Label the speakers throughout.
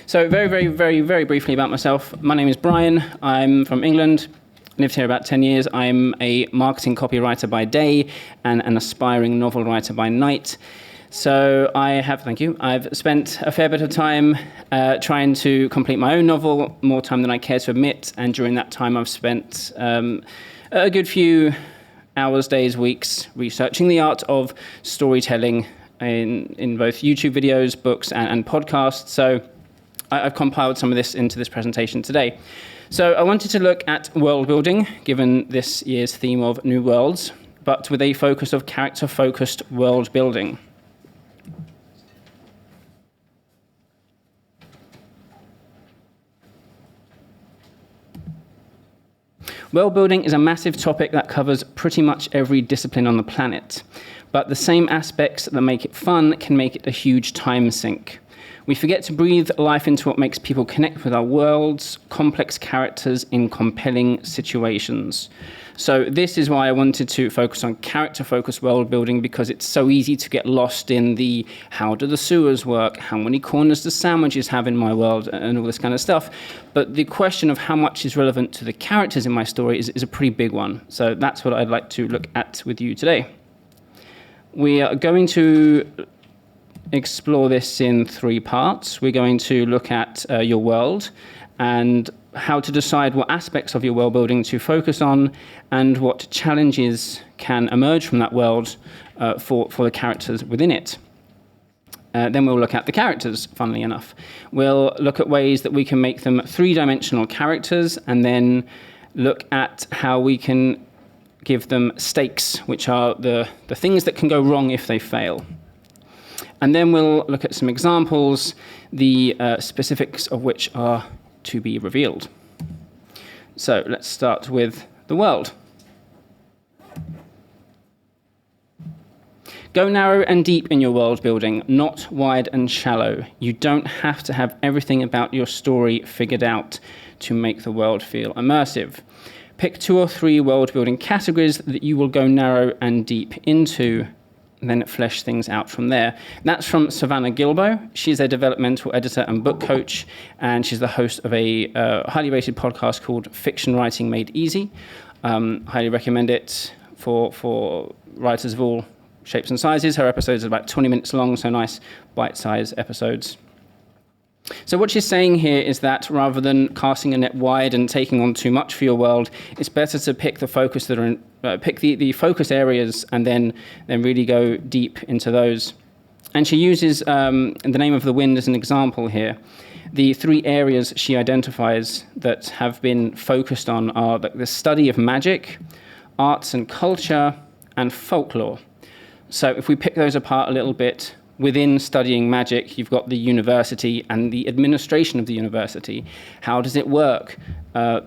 Speaker 1: So very briefly about myself. My name is Brian. I'm from England. Lived here about 10 years. I'm a marketing copywriter by day and an aspiring novel writer by night. So thank you. I've spent a fair bit of time trying to complete my own novel, more time than I care to admit. And during that time, I've spent a good few hours, days, weeks researching the art of storytelling in both YouTube videos, books, and podcasts. So I've compiled some of this into this presentation today. So I wanted to look at world building, given this year's theme of New Worlds, but with a focus of character-focused world building. World building is a massive topic that covers pretty much every discipline on the planet, but the same aspects that make it fun can make it a huge time sink. We forget to breathe life into what makes people connect with our worlds, complex characters in compelling situations. So this is why I wanted to focus on character-focused world building, because it's so easy to get lost in the how do the sewers work, how many corners do sandwiches have in my world, and all this kind of stuff. But the question of how much is relevant to the characters in my story is a pretty big one. So that's what I'd like to look at with you today. We are going to explore this in 3 parts. We're going to look at your world and how to decide what aspects of your world building to focus on and what challenges can emerge from that world for the characters within it. Then we'll look at the characters, funnily enough. We'll look at ways that we can make them 3-dimensional characters, and then look at how we can give them stakes, which are the things that can go wrong if they fail. And then we'll look at some examples, the specifics of which are to be revealed. So let's start with the world. Go narrow and deep in your world building, not wide and shallow. You don't have to have everything about your story figured out to make the world feel immersive. Pick 2 or 3 world building categories that you will go narrow and deep into, and then flesh things out from there. That's from Savannah Gilbo. She's a developmental editor and book coach, and she's the host of a highly rated podcast called Fiction Writing Made Easy. Highly recommend it for writers of all shapes and sizes. Her episodes are about 20 minutes long, so nice bite-sized episodes. So what she's saying here is that rather than casting a net wide and taking on too much for your world, it's better to pick the focus that are pick the focus areas and then really go deep into those. And she uses the name of the wind as an example here. The 3 areas she identifies that have been focused on are the study of magic, arts and culture, and folklore. So if we pick those apart a little bit, within studying magic, you've got the university and the administration of the university. How does it work?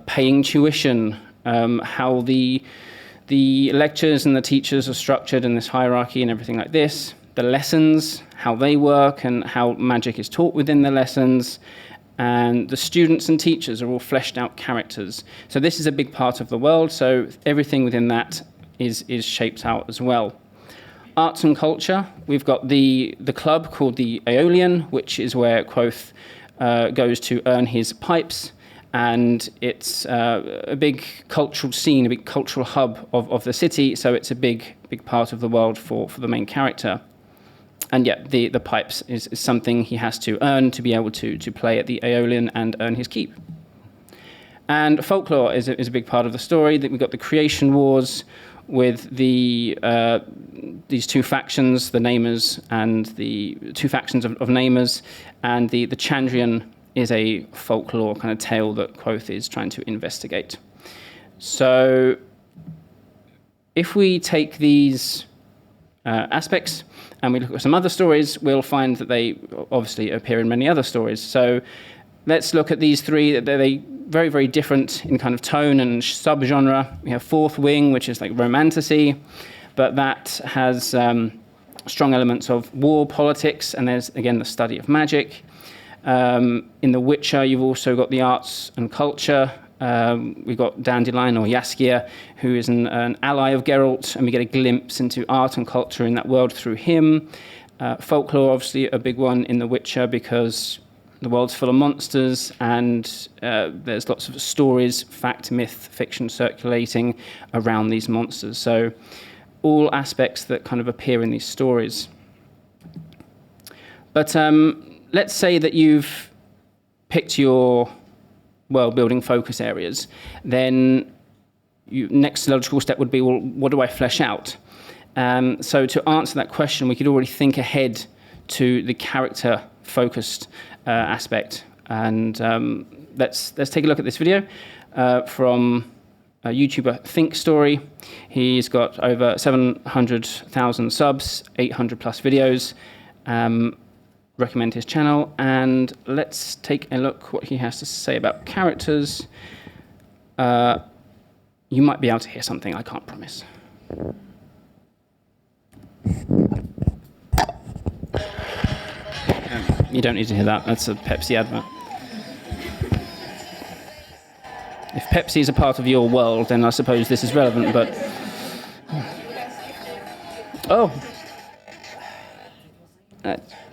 Speaker 1: Paying tuition, how the lectures and the teachers are structured in this hierarchy and everything like this. The lessons, how they work and how magic is taught within the lessons. And the students and teachers are all fleshed out characters. So this is a big part of the world, so everything within that is shaped out as well. Arts and culture, we've got the club called the Aeolian, which is where Quoth goes to earn his pipes, and it's a big cultural scene, a big cultural hub of the city, so it's a big part of the world for the main character. And yet the pipes is something he has to earn to be able to play at the Aeolian and earn his keep. And folklore is a big part of the story. That we've got the creation wars with these 2 factions, the Namers and the 2 factions of Namers, and the Chandrian is a folklore kind of tale that Quoth is trying to investigate. So if we take these aspects and we look at some other stories, we'll find that they obviously appear in many other stories. So let's look at these 3. They're very different in kind of tone and subgenre. We have Fourth Wing, which is like romantasy, but that has strong elements of war, politics, and there's, again, the study of magic. In The Witcher, you've also got the arts and culture. We've got Dandelion, or Jaskier, who is an ally of Geralt, and we get a glimpse into art and culture in that world through him. Folklore, obviously, a big one in The Witcher, because The world's full of monsters, and there's lots of stories, fact, myth, fiction circulating around these monsters. So all aspects that kind of appear in these stories. But let's say that you've picked your world-building focus areas. Then next logical step would be, well, what do I flesh out? So to answer that question, we could already think ahead to the character-focused aspect. And let's take a look at this video from a YouTuber Think Story. He's got over 700,000 subs, 800 plus videos. Recommend his channel, and let's take a look what he has to say about characters. You might be able to hear something, I can't promise. You don't need to hear that, that's a Pepsi advert. If Pepsi is a part of your world, then I suppose this is relevant, but... Oh!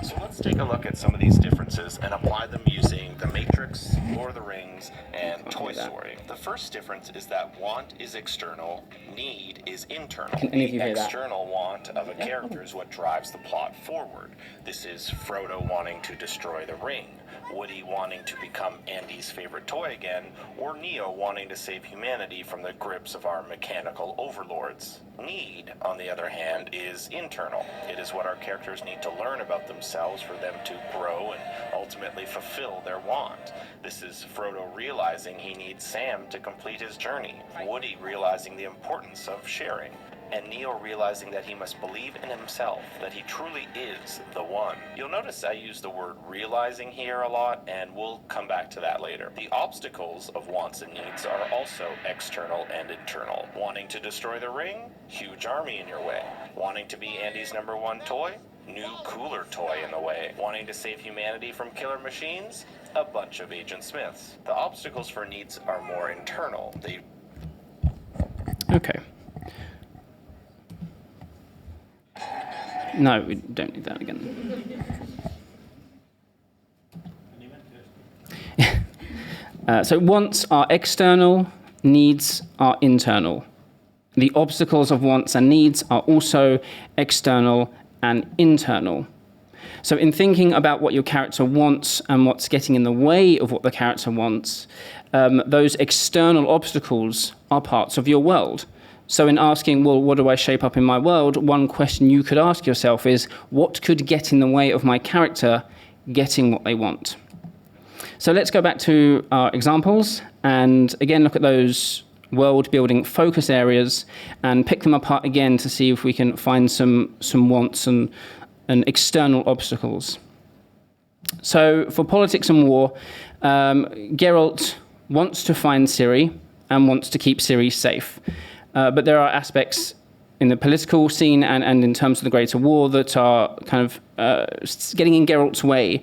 Speaker 2: So let's take a look at some of these differences and apply them using The Matrix, Lord of the Rings, and Toy Story. The first difference is that want is external, need is internal.
Speaker 1: Can any of you hear that?
Speaker 2: External want of a character is what drives the plot forward. This is Frodo wanting to destroy the ring, Woody wanting to become Andy's favorite toy again, or Neo wanting to save humanity from the grips of our mechanical overlords. Need, on the other hand, is internal. It is what our characters need to learn about themselves for them to grow and ultimately fulfill their want. This is Frodo realizing he needs Sam to complete his journey, Woody realizing the importance of sharing, and Neo realizing that he must believe in himself, that he truly is the one. You'll notice I use the word realizing here a lot, and we'll come back to that later. The obstacles of wants and needs are also external and internal. Wanting to destroy the ring? Huge army in your way. Wanting to be Andy's #1 toy? New, cooler toy in the way. Wanting to save humanity from killer machines? A bunch of Agent Smiths. The obstacles for needs are more internal.
Speaker 1: Okay. No, we don't need that again. So wants are external, needs are internal. The obstacles of wants and needs are also external and internal. So in thinking about what your character wants and what's getting in the way of what the character wants, those external obstacles are parts of your world. So in asking, well, what do I shape up in my world? One question you could ask yourself is, what could get in the way of my character getting what they want? So let's go back to our examples and again look at those world-building focus areas and pick them apart again to see if we can find some wants and external obstacles. So for politics and war, Geralt wants to find Ciri and wants to keep Ciri safe. But there are aspects in the political scene and in terms of the greater war that are kind of getting in Geralt's way.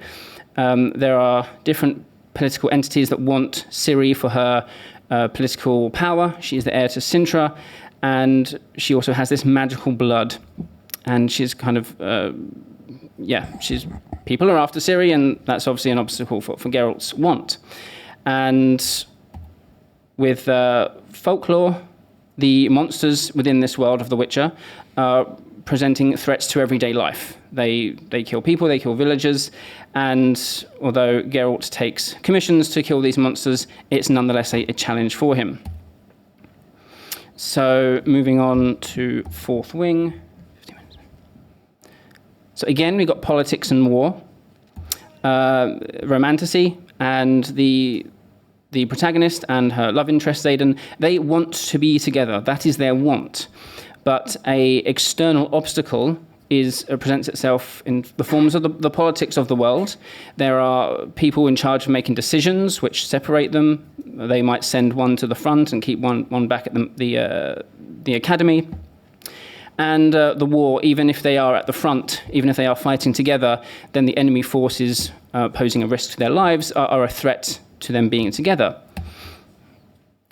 Speaker 1: There are different political entities that want Ciri for her political power. She's the heir to Sintra, and she also has this magical blood. And she's kind of, people are after Ciri, and that's obviously an obstacle for Geralt's want. And with folklore, the monsters within this world of The Witcher are presenting threats to everyday life. They kill people, they kill villagers, and although Geralt takes commissions to kill these monsters, it's nonetheless a challenge for him. So moving on to Fourth Wing. 50 minutes. So again, we've got politics and war, romantasy, and the protagonist and her love interest, Xaden, they want to be together. That is their want. But a external obstacle presents itself in the forms of the politics of the world. There are people in charge of making decisions which separate them. They might send one to the front and keep one back at the academy. And the war, even if they are at the front, even if they are fighting together, then the enemy forces posing a risk to their lives are a threat to them being together.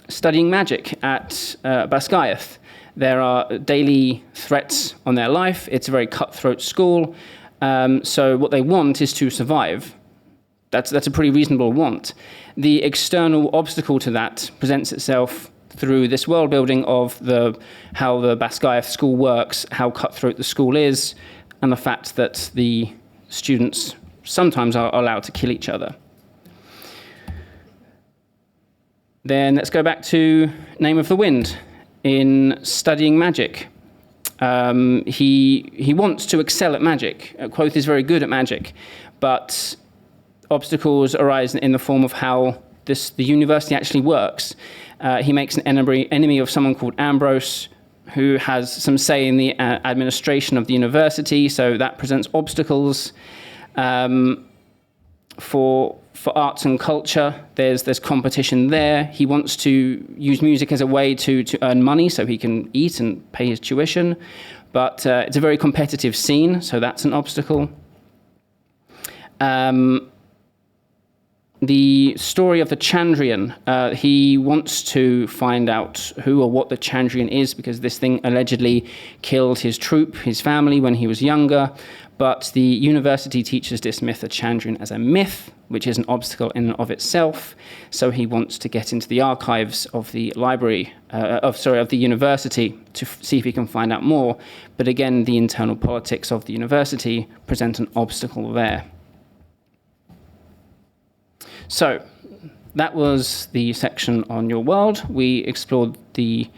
Speaker 1: Studying magic at Basgiath, there are daily threats on their life. It's a very cutthroat school. So what they want is to survive. That's a pretty reasonable want. The external obstacle to that presents itself through this world building of how the Bascaia school works, how cutthroat the school is, and the fact that the students sometimes are allowed to kill each other. Then let's go back to Name of the Wind. In studying magic, he wants to excel at magic. Quoth is very good at magic, but obstacles arise in the form of how the university actually works. He makes an enemy of someone called Ambrose, who has some say in the administration of the university, so that presents obstacles. For arts and culture, there's competition there. He wants to use music as a way to earn money so he can eat and pay his tuition, but it's a very competitive scene, so that's an obstacle. The story of the Chandrian, he wants to find out who or what the Chandrian is, because this thing allegedly killed his troop, his family, when he was younger. But the university teachers dismiss the Chandrian as a myth, which is an obstacle in and of itself. So he wants to get into the archives of the library, of the university, to see if he can find out more. But again, the internal politics of the university present an obstacle there. So that was the section on your world. We explored the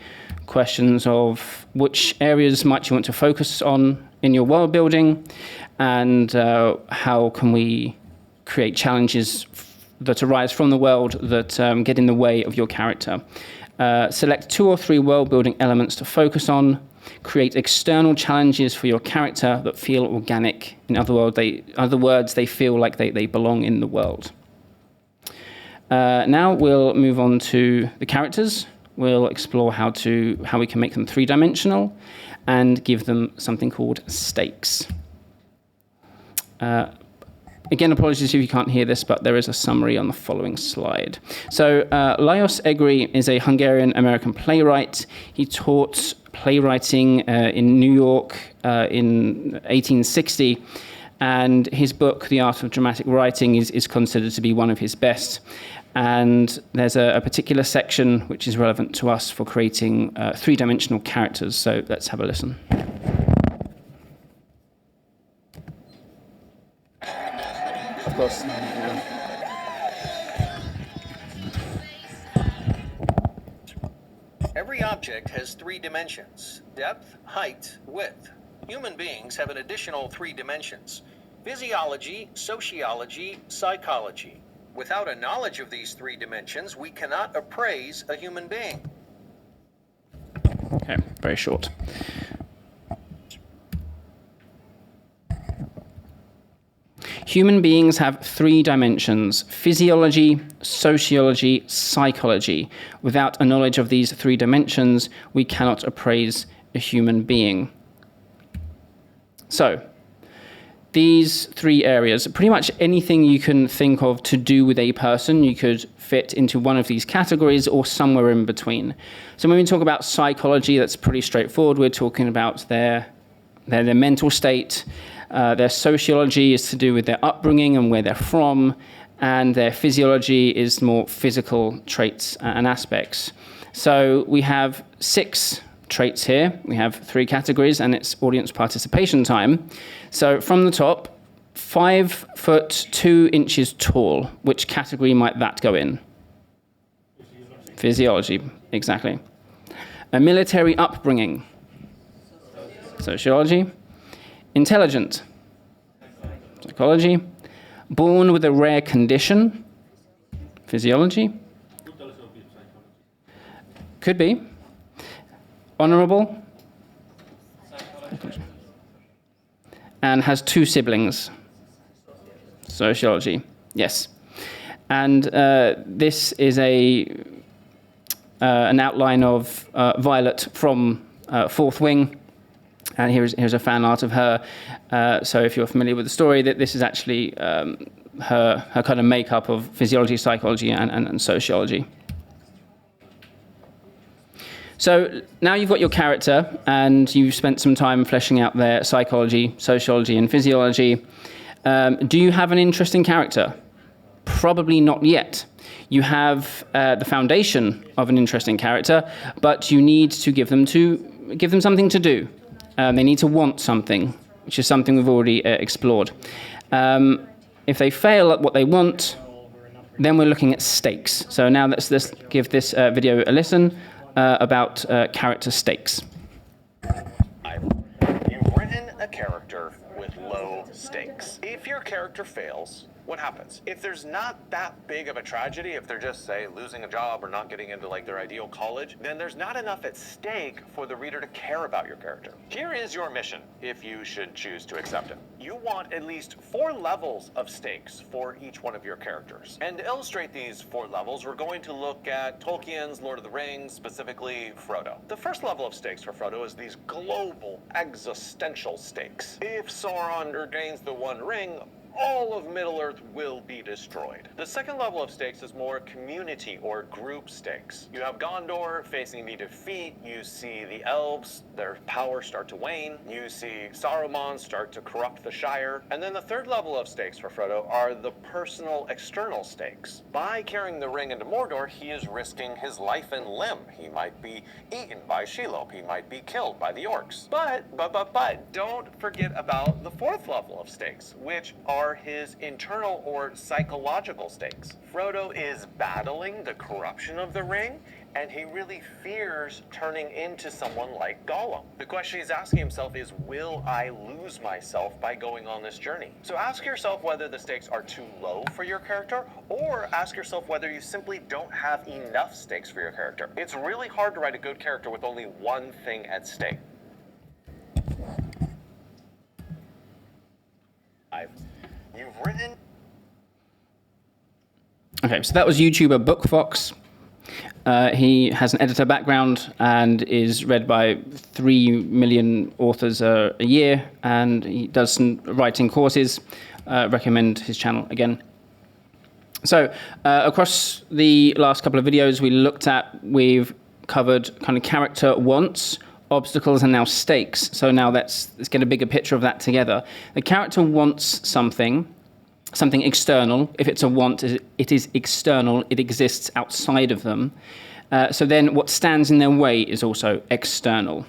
Speaker 1: questions of which areas might you want to focus on in your world building, and how can we create challenges that arise from the world that get in the way of your character. Select 2 or 3 world building elements to focus on. Create external challenges for your character that feel organic. In other words, they feel like they belong in the world. Now we'll move on to the characters. We'll explore how we can make them 3-dimensional and give them something called stakes. Again, apologies if you can't hear this, but there is a summary on the following slide. So Lajos Egri is a Hungarian-American playwright. He taught playwriting in New York in 1860. And his book, The Art of Dramatic Writing, is considered to be one of his best. And there's a particular section which is relevant to us for creating 3-dimensional characters. So let's have a listen. Of course.
Speaker 3: Every object has 3 dimensions: depth, height, width. Human beings have an additional 3 dimensions: physiology, sociology, psychology. Without a knowledge of these 3 dimensions, we cannot appraise a human being.
Speaker 1: Okay, very short. Human beings have 3 dimensions: physiology, sociology, psychology. Without a knowledge of these 3 dimensions, we cannot appraise a human being. So, these 3 areas, pretty much anything you can think of to do with a person, you could fit into one of these categories or somewhere in between. So when we talk about psychology, that's pretty straightforward. We're talking about their mental state. Their sociology is to do with their upbringing and where they're from, and their physiology is more physical traits and aspects. So we have 6 traits here. We have 3 categories, and it's audience participation time. So from the top, 5 foot 2 inches tall. Which category might that go in? Physiology, exactly. A military upbringing. Sociology. Intelligent. Psychology. Born with a rare condition. Physiology. Could be. Honorable. Psychology. And has 2 siblings. Sociology, yes. And this is an outline of Violet from Fourth Wing. And here's a fan art of her. So if you're familiar with the story, that this is actually her kind of makeup of physiology, psychology, and sociology. So now you've got your character, and you've spent some time fleshing out their psychology, sociology, and physiology. Do you have an interesting character? Probably not yet. You have the foundation of an interesting character, but you need to give them something to do. They need to want something, which is something we've already explored. If they fail at what they want, then we're looking at stakes. So now let's give this video a listen about character stakes.
Speaker 2: You've written a character with low stakes. If your character fails, what happens? If there's not that big of a tragedy, if they're just, say, losing a job or not getting into like their ideal college, then there's not enough at stake for the reader to care about your character. Here is your mission, if you should choose to accept it. You want at least 4 levels of stakes for each one of your characters. And to illustrate these 4 levels, we're going to look at Tolkien's Lord of the Rings, specifically Frodo. The first level of stakes for Frodo is these global, existential stakes. If Sauron ordains the One Ring, all of Middle-earth will be destroyed. The second level of stakes is more community or group stakes. You have Gondor facing the defeat. You see the elves, their power start to wane. You see Saruman start to corrupt the Shire. And then the third level of stakes for Frodo are the personal external stakes. By carrying the ring into Mordor, he is risking his life and limb. He might be eaten by Shelob. He might be killed by the orcs. But don't forget about the fourth level of stakes, which are his internal or psychological stakes. Frodo is battling the corruption of the ring, and he really fears turning into someone like Gollum. The question he's asking himself is, will I lose myself by going on this journey? So ask yourself whether the stakes are too low for your character, or ask yourself whether you simply don't have enough stakes for your character. It's really hard to write a good character with only one thing at stake. You've written...
Speaker 1: Okay, so that was YouTuber BookFox. He has an editor background and is read by 3 million authors a year, and he does some writing courses. Recommend his channel again. So across the last couple of videos we've covered kind of character wants, obstacles, and now stakes. So now let's get a bigger picture of that together. The character wants something external. If it's a want, it is external. It exists outside of them. So then what stands in their way is also external.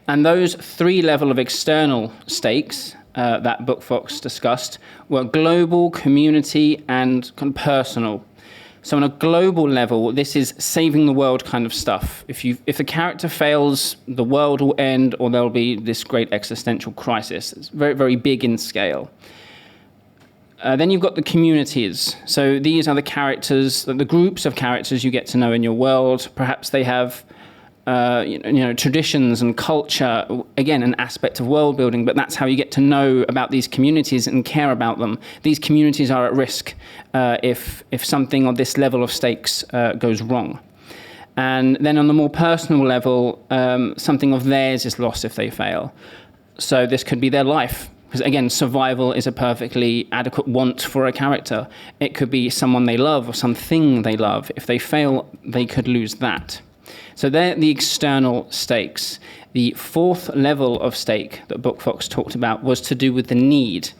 Speaker 1: And those 3 levels of external stakes that BookFox discussed were global, community, and kind of personal. So on a global level, this is saving the world kind of stuff. If the character fails, the world will end, or there'll be this great existential crisis. It's very, very big in scale. Then you've got the communities. So these are the characters, the groups of characters you get to know in your world. Perhaps they have traditions and culture, again, an aspect of world building, but that's how you get to know about these communities and care about them. These communities are at risk if something on this level of stakes goes wrong. And then on the more personal level, something of theirs is lost if they fail. So this could be their life. Because again, survival is a perfectly adequate want for a character. It could be someone they love or something they love. If they fail, they could lose that. So they're the external stakes. The 4th level of stake that BookFox talked about was to do with the need.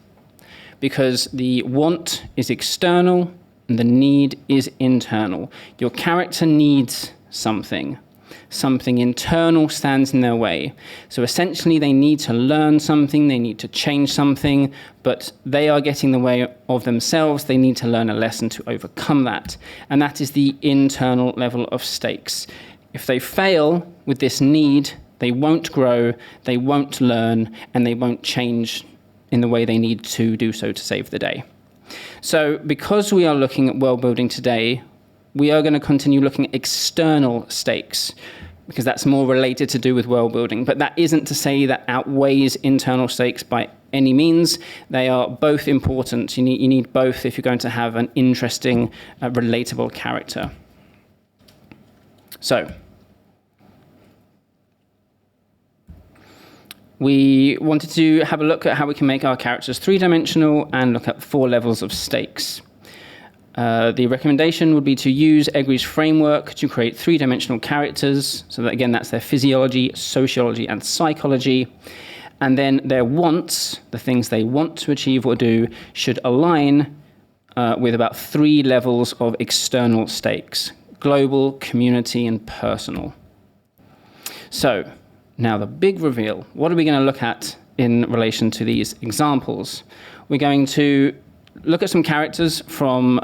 Speaker 1: Because the want is external and the need is internal. Your character needs something. Something internal stands in their way. So essentially they need to learn something, they need to change something, but they are getting in the way of themselves. They need to learn a lesson to overcome that. And that is the internal level of stakes. If they fail with this need, they won't grow, they won't learn, and they won't change in the way they need to do so to save the day. So because we are looking at world building today, we are going to continue looking at external stakes, because that's more related to do with world building. But that isn't to say that outweighs internal stakes by any means. They are both important. You need both if you're going to have an interesting, relatable character. So we wanted to have a look at how we can make our characters 3-dimensional and look at 4 levels of stakes. The recommendation would be to use Egri's framework to create 3-dimensional characters. So that, again, that's their physiology, sociology, and psychology. And then their wants, the things they want to achieve or do, should align with about 3 levels of external stakes: global, community, and personal. So, now the big reveal. What are we going to look at in relation to these examples? We're going to look at some characters from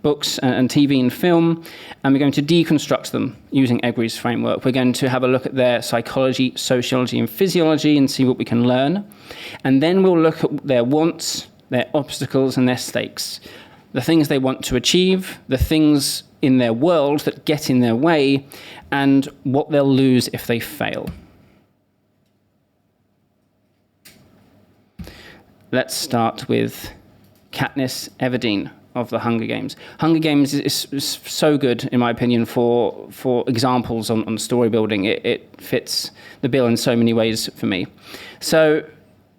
Speaker 1: books and TV and film, and we're going to deconstruct them using Egri's framework. We're going to have a look at their psychology, sociology, and physiology and see what we can learn. And then we'll look at their wants, their obstacles, and their stakes. The things they want to achieve, the things in their world that get in their way, and what they'll lose if they fail. Let's start with Katniss Everdeen of the Hunger Games. Hunger Games is so good, in my opinion, for examples on story building. It fits the bill in so many ways for me. So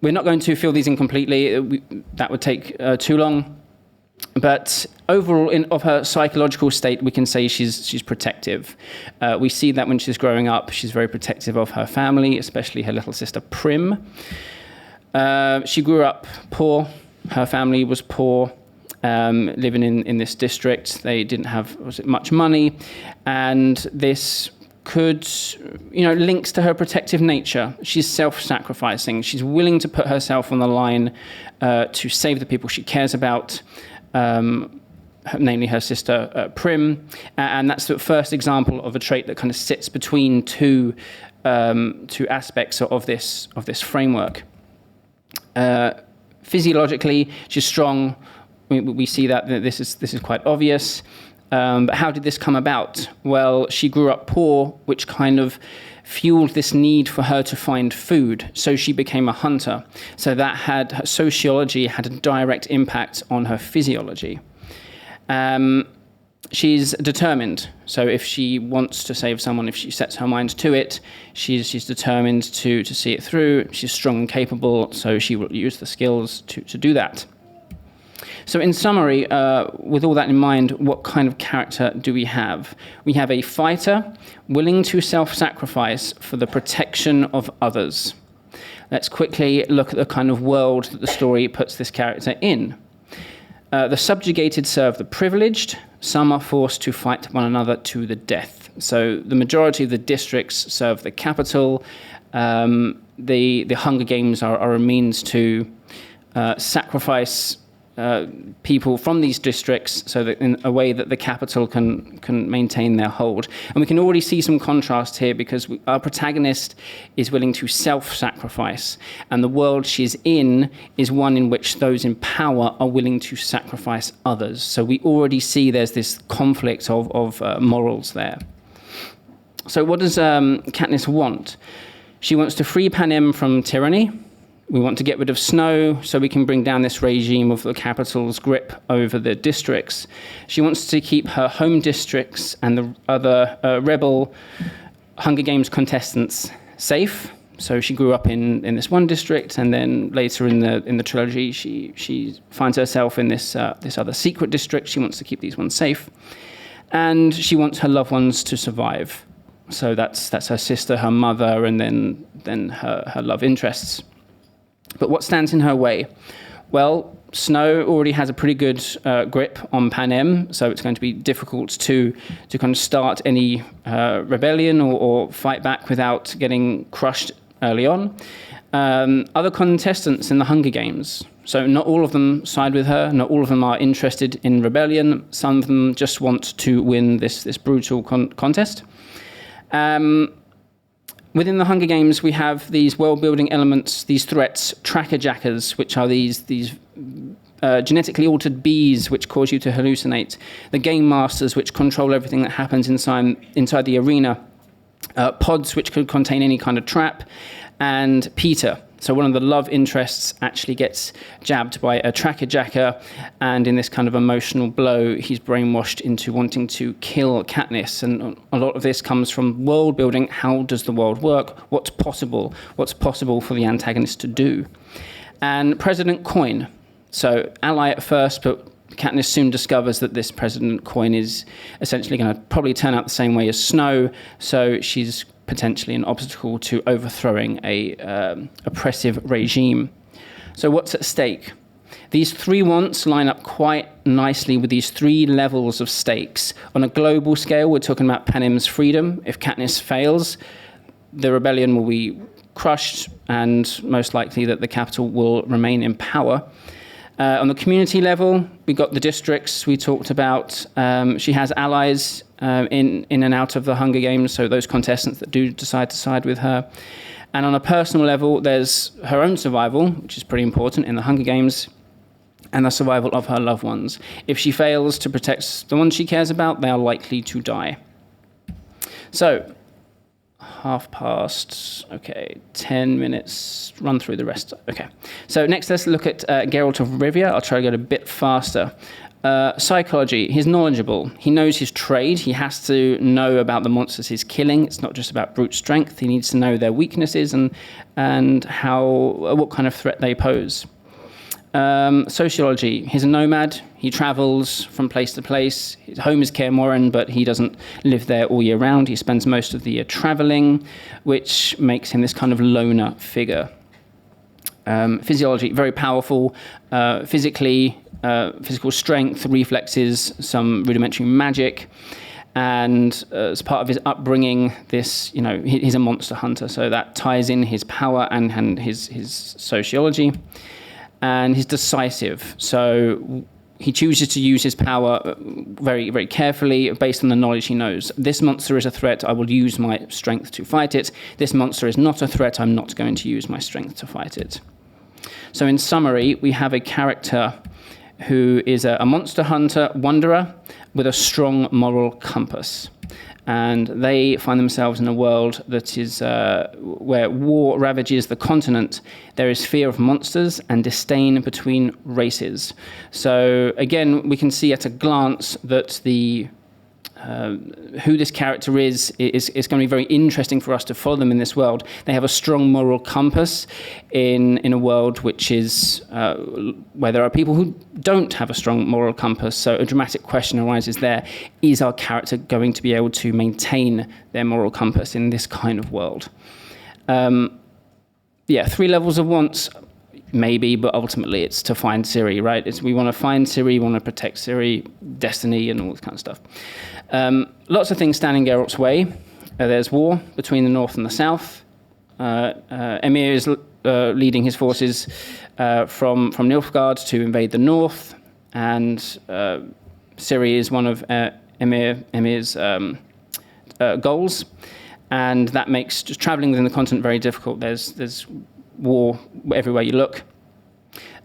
Speaker 1: we're not going to fill these in completely. That would take too long. But overall, of her psychological state, we can say she's protective. We see that when she's growing up, she's very protective of her family, especially her little sister Prim. She grew up poor. Her family was poor, living in this district. They didn't have much money, and this could, links to her protective nature. She's self-sacrificing. She's willing to put herself on the line to save the people she cares about, namely her sister Prim, and that's the first example of a trait that kind of sits between two aspects of this framework. Physiologically, she's strong. We see that this is quite obvious. But how did this come about? Well, she grew up poor, which kind of fueled this need for her to find food. So she became a hunter. So that her sociology had a direct impact on her physiology. She's determined. So if she wants to save someone, if she sets her mind to it, she's determined to see it through. She's strong and capable, so she will use the skills to do that. So in summary, with all that in mind, what kind of character do we have? We have a fighter willing to self-sacrifice for the protection of others. Let's quickly look at the kind of world that the story puts this character in. The subjugated serve the privileged. Some are forced to fight one another to the death. So the majority of the districts serve the capital. The Hunger Games are a means to sacrifice people from these districts so that in a way that the capital can maintain their hold. And we can already see some contrast here because our protagonist is willing to self-sacrifice, and the world she's in is one in which those in power are willing to sacrifice others. So we already see there's this conflict of morals there. So what does Katniss want? She wants to free Panem from tyranny. We want to get rid of Snow so we can bring down this regime of the capital's grip over the districts. She wants to keep her home districts and the other rebel Hunger Games contestants safe. So she grew up in this one district, and then later in the trilogy, she finds herself in this other secret district. She wants to keep these ones safe, and she wants her loved ones to survive. So that's her sister, her mother, and then her love interests. But what stands in her way? Well, Snow already has a pretty good grip on Panem, so it's going to be difficult to kind of start any rebellion or fight back without getting crushed early on. Other contestants in the Hunger Games, so not all of them side with her, not all of them are interested in rebellion. Some of them just want to win this brutal contest. Within the Hunger Games, we have these world-building elements, these threats, tracker-jackers, which are these genetically altered bees which cause you to hallucinate, the game masters which control everything that happens inside the arena, pods which could contain any kind of trap, and Peter. So one of the love interests actually gets jabbed by a tracker-jacker, and in this kind of emotional blow, he's brainwashed into wanting to kill Katniss. And a lot of this comes from world building. How does the world work? What's possible? What's possible for the antagonist to do? And President Coin. So ally at first, but Katniss soon discovers that this President Coin is essentially going to probably turn out the same way as Snow, so she's potentially an obstacle to overthrowing a oppressive regime. So what's at stake? These 3 wants line up quite nicely with these 3 levels of stakes. On a global scale, we're talking about Panem's freedom. If Katniss fails, the rebellion will be crushed, and most likely that the capital will remain in power. On the community level, we got the districts we talked about. She has allies in and out of the Hunger Games, so those contestants that do decide to side with her. And on a personal level, there's her own survival, which is pretty important in the Hunger Games, and the survival of her loved ones. If she fails to protect the ones she cares about, they are likely to die. So, 10 minutes, run through the rest. Okay, so next let's look at Geralt of Rivia. I'll try to go a bit faster. Psychology, he's knowledgeable. He knows his trade. He has to know about the monsters he's killing. It's not just about brute strength. He needs to know their weaknesses and what kind of threat they pose. Sociology, he's a nomad. He travels from place to place. His home is Kaer Morhen, but he doesn't live there all year round. He spends most of the year traveling, which makes him this kind of loner figure. Physiology, very powerful, physical strength, reflexes, some rudimentary magic, and as part of his upbringing, he's a monster hunter, so that ties in his power and his sociology. And he's decisive, so he chooses to use his power very, very carefully based on the knowledge he knows. This monster is a threat, I will use my strength to fight it. This monster is not a threat, I'm not going to use my strength to fight it. So in summary, we have a character who is a monster hunter wanderer with a strong moral compass. And they find themselves in a world that is where war ravages the continent. There is fear of monsters and disdain between races. So again, we can see at a glance that who this character is going to be very interesting for us to follow them in this world. They have a strong moral compass in a world which is where there are people who don't have a strong moral compass. So a dramatic question arises there. Is our character going to be able to maintain their moral compass in this kind of world? 3 levels of wants, maybe, but ultimately it's to find Ciri, right? We want to find Ciri, we want to protect Ciri, destiny, and all this kind of stuff. Lots of things stand in Geralt's way. There's war between the north and the south. Emir is leading his forces from Nilfgaard to invade the north, and Ciri is one of Emir's goals, and that makes just traveling within the continent very difficult. There's war everywhere you look.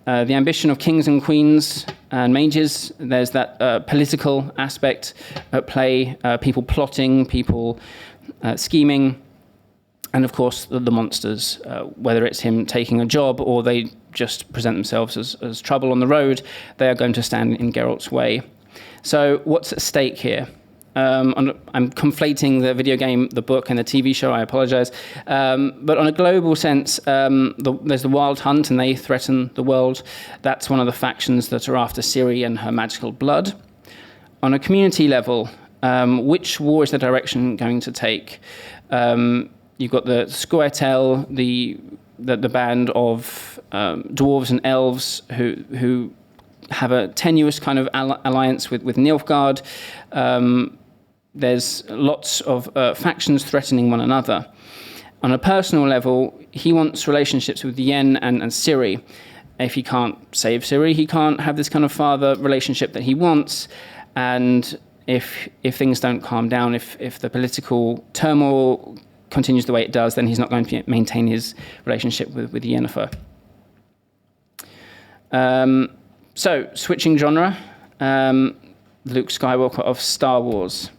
Speaker 1: The ambition of kings and queens and mages, there's that political aspect at play, people plotting, people scheming, and of course the monsters, whether it's him taking a job or they just present themselves as trouble on the road, they are going to stand in Geralt's way. So what's at stake here? I'm conflating the video game, the book, and the TV show, I apologize. But on a global sense, there's the Wild Hunt, and they threaten the world. That's one of the factions that are after Ciri and her magical blood. On a community level, which war is the direction going to take? You've got the Scoia'tael, the band of dwarves and elves who have a tenuous kind of alliance with Nilfgaard. There's lots of factions threatening one another. On a personal level, he wants relationships with Yen and Ciri. If he can't save Ciri, he can't have this kind of father relationship that he wants. And if things don't calm down, if the political turmoil continues the way it does, then he's not going to maintain his relationship with Yennefer. So, switching genre, Luke Skywalker of Star Wars.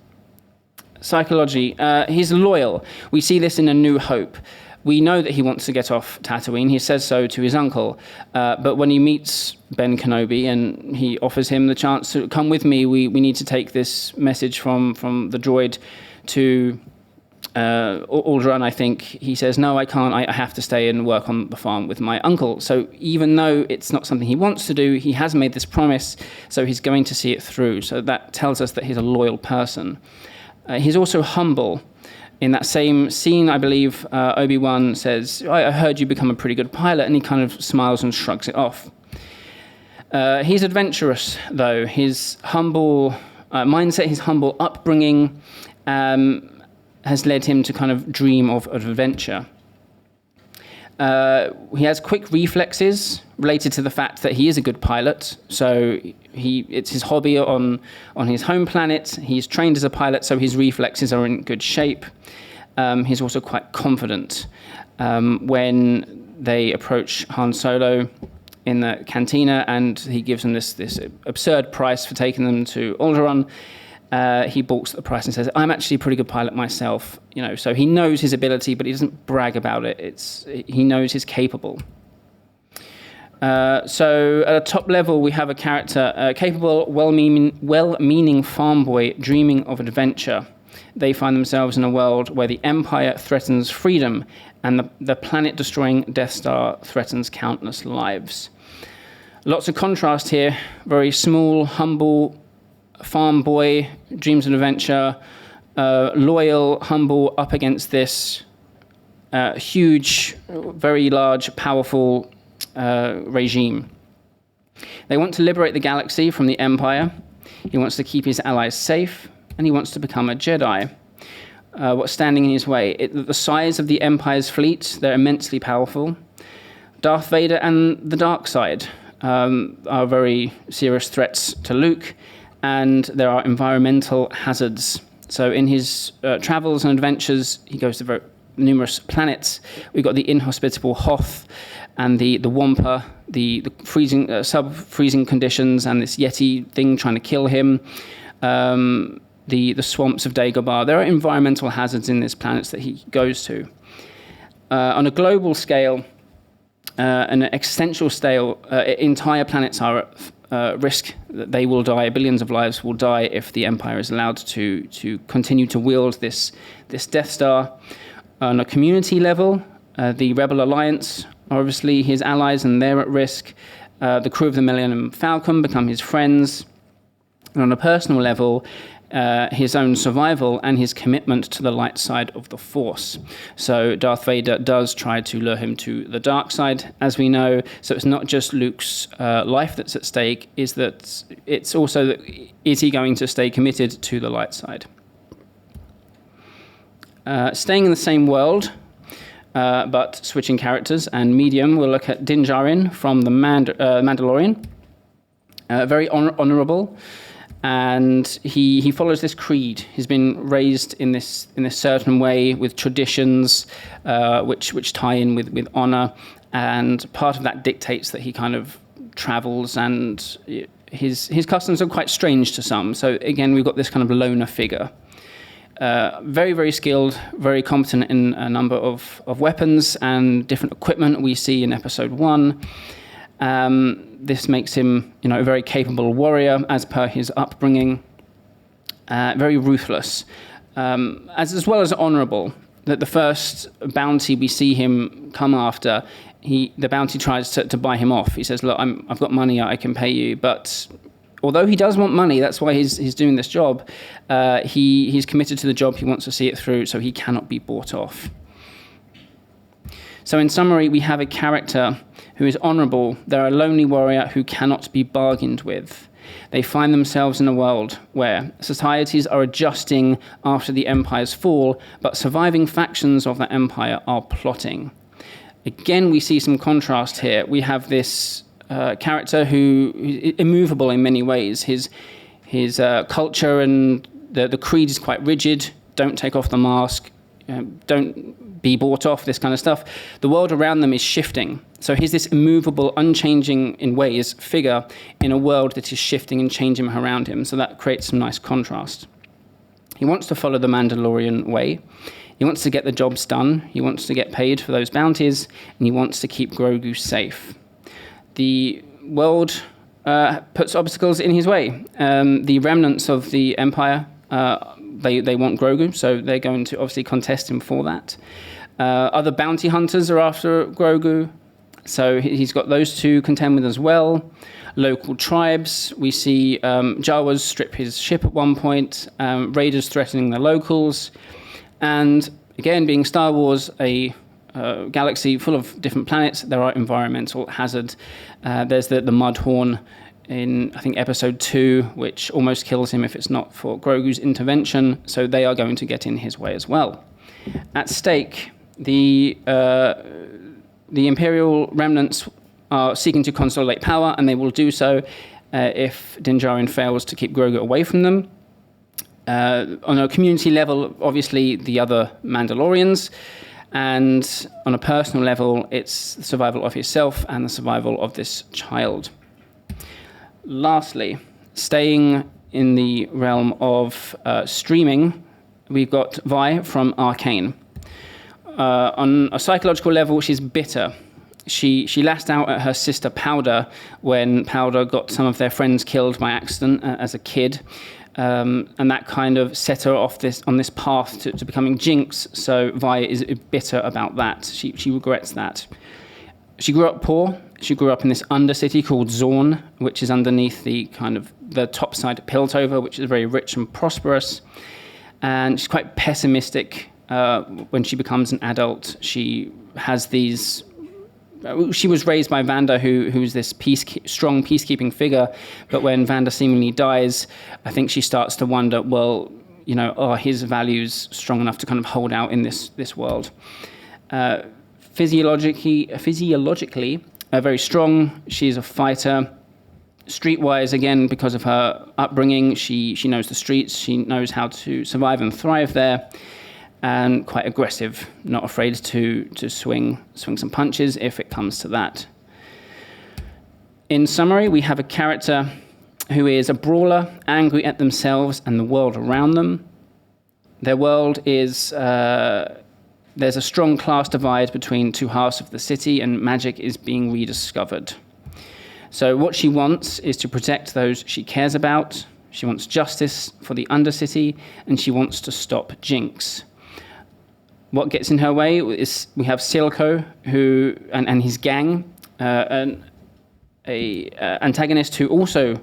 Speaker 1: Psychology, he's loyal. We see this in A New Hope. We know that he wants to get off Tatooine. He says so to his uncle. But when he meets Ben Kenobi and he offers him the chance to come with me, we need to take this message from the droid to Alderaan, I think. He says, no, I can't. I have to stay and work on the farm with my uncle. So even though it's not something he wants to do, he has made this promise, so he's going to see it through. So that tells us that he's a loyal person. He's also humble. In that same scene, I believe, Obi-Wan says, I heard you become a pretty good pilot, and he kind of smiles and shrugs it off. He's adventurous, though. His humble mindset, his humble upbringing has led him to kind of dream of adventure. He has quick reflexes related to the fact that he is a good pilot. So it's his hobby on his home planet. He's trained as a pilot, so his reflexes are in good shape. He's also quite confident. When they approach Han Solo in the cantina and he gives them this absurd price for taking them to Alderaan, he balks at the price and says, I'm actually a pretty good pilot myself. So he knows his ability, but he doesn't brag about it. He knows he's capable. So at a top level, we have a character, a capable, well-meaning farm boy dreaming of adventure. They find themselves in a world where the Empire threatens freedom and the planet-destroying Death Star threatens countless lives. Lots of contrast here. Very small, humble farm boy, dreams of adventure, loyal, humble, up against this huge, very large, powerful regime. They want to liberate the galaxy from the Empire. He wants to keep his allies safe, and he wants to become a Jedi. What's standing in his way? The size of the Empire's fleet, they're immensely powerful. Darth Vader and the dark side are very serious threats to Luke, and there are environmental hazards. So in his travels and adventures, he goes to very numerous planets. We've got the inhospitable Hoth and the Wampa, the freezing sub-freezing conditions, and this Yeti thing trying to kill him. The swamps of Dagobah. There are environmental hazards in these planets that he goes to. On a global scale, an existential scale, entire planets are at risk that they will die. Billions of lives will die if the Empire is allowed to continue to wield this Death Star. On a community level, the Rebel Alliance are obviously his allies, and they're at risk. The crew of the Millennium Falcon become his friends. And on a personal level, his own survival and his commitment to the light side of the Force. So Darth Vader does try to lure him to the dark side, as we know. So it's not just Luke's life that's at stake, it's also that is he going to stay committed to the light side? Staying in the same world, but switching characters and medium, we'll look at Din Djarin from the Mandalorian. Very honorable. And he follows this creed. He's been raised in this certain way with traditions, which tie in with honor, and part of that dictates that he kind of travels, and his customs are quite strange to some. So again, we've got this kind of loner figure, very very skilled, very competent in a number of weapons and different equipment we see in Episode 1. This makes him, a very capable warrior as per his upbringing. Very ruthless, as well as honourable. That the first bounty we see him come after, the bounty tries to buy him off. He says, "Look, I've got money, I can pay you." But although he does want money, that's why he's doing this job. He's committed to the job. He wants to see it through, so he cannot be bought off. So in summary, we have a character who is honourable. They're a lonely warrior who cannot be bargained with. They find themselves in a world where societies are adjusting after the Empire's fall, but surviving factions of the Empire are plotting. Again, we see some contrast here. We have this character who is immovable in many ways. His culture and the creed is quite rigid. Don't take off the mask. Don't be bought off, this kind of stuff. The world around them is shifting. So he's this immovable, unchanging in ways figure in a world that is shifting and changing around him. So that creates some nice contrast. He wants to follow the Mandalorian way. He wants to get the jobs done. He wants to get paid for those bounties, and he wants to keep Grogu safe. The world puts obstacles in his way. The remnants of the Empire, they want Grogu, so they're going to obviously contest him for that. Other bounty hunters are after Grogu, so he's got those to contend with as well. Local tribes, we see Jawas strip his ship at one point, raiders threatening the locals, and again, being Star Wars, a galaxy full of different planets, there are environmental hazards. There's the Mudhorn in, I think, episode 2, which almost kills him if it's not for Grogu's intervention, so they are going to get in his way as well. At stake, the Imperial remnants are seeking to consolidate power, and they will do so if Din Djarin fails to keep Grogu away from them. On a community level, obviously, the other Mandalorians, and on a personal level, it's the survival of yourself and the survival of this child. Lastly, staying in the realm of streaming, we've got Vi from Arcane. On a psychological level, she's bitter. She lashed out at her sister Powder when Powder got some of their friends killed by accident as a kid. And that kind of set her off on this path to becoming Jinx. So Vi is bitter about that. She regrets that. She grew up poor. She grew up in this undercity called Zorn, which is underneath the top side of Piltover, which is very rich and prosperous. And she's quite pessimistic when she becomes an adult. She has these. She was raised by Vander, who's this strong peacekeeping figure, but when Vander seemingly dies, I think she starts to wonder, well, are his values strong enough to kind of hold out in this world? Physiologically, very strong. She's a fighter. Streetwise, again, because of her upbringing, she knows the streets. She knows how to survive and thrive there. And quite aggressive, not afraid to swing some punches if it comes to that. In summary, we have a character who is a brawler, angry at themselves and the world around them. Their world is, there's a strong class divide between two halves of the city, and magic is being rediscovered. So what she wants is to protect those she cares about. She wants justice for the Undercity, and she wants to stop Jinx. What gets in her way is we have Silco, who and his gang, an antagonist who also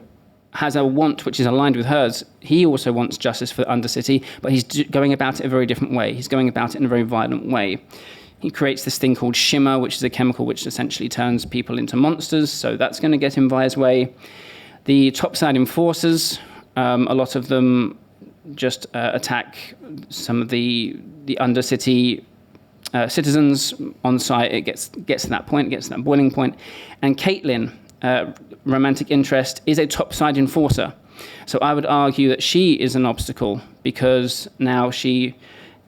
Speaker 1: has a want which is aligned with hers. He also wants justice for the Undercity, but he's going about it a very different way. He's going about it in a very violent way. He creates this thing called Shimmer, which is a chemical which essentially turns people into monsters, so that's going to get in Vi's way. The topside enforcers, a lot of them just attack some of the Undercity citizens on site. It gets to that point, gets to that boiling point. And Caitlin, romantic interest, is a topside enforcer. So I would argue that she is an obstacle because now she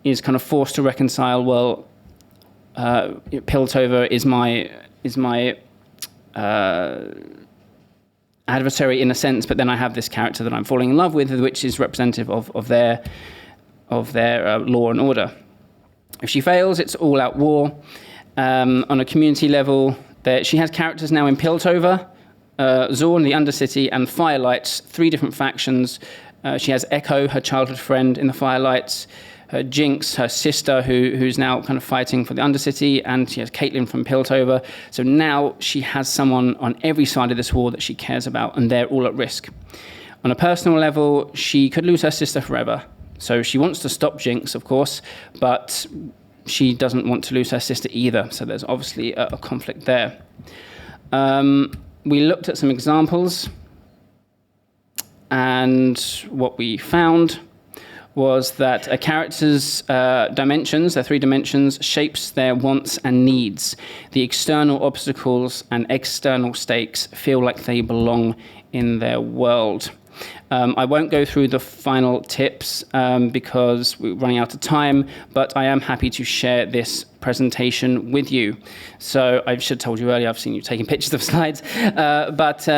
Speaker 1: is kind of forced to reconcile, well, Piltover is my adversary in a sense, but then I have this character that I'm falling in love with, which is representative of their law and order. If she fails, it's all-out war. On a community level, she has characters now in Piltover, Zorn, the Undercity, and Firelights, 3 different factions. She has Echo, her childhood friend, in the Firelights, her Jinx, her sister, who's now kind of fighting for the Undercity, and she has Caitlin from Piltover. So now she has someone on every side of this war that she cares about, and they're all at risk. On a personal level, she could lose her sister forever. So she wants to stop Jinx, of course, but she doesn't want to lose her sister either. So there's obviously a conflict there. We looked at some examples, and what we found was that a character's dimensions, their 3 dimensions, shapes their wants and needs. The external obstacles and external stakes feel like they belong in their world. I won't go through the final tips because we're running out of time, but I am happy to share this presentation with you. So I should have told you earlier, I've seen you taking pictures of slides, but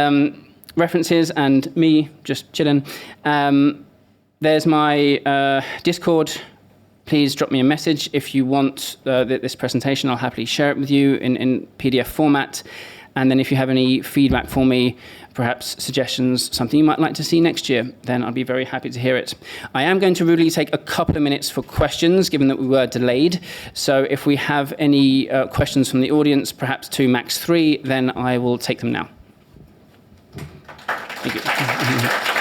Speaker 1: references and me just chilling. There's my Discord. Please drop me a message if you want this presentation. I'll happily share it with you in PDF format. And then if you have any feedback for me, perhaps suggestions, something you might like to see next year, then I'd be very happy to hear it. I am going to really take a couple of minutes for questions, given that we were delayed. So if we have any questions from the audience, perhaps 2, max 3, then I will take them now. Thank you.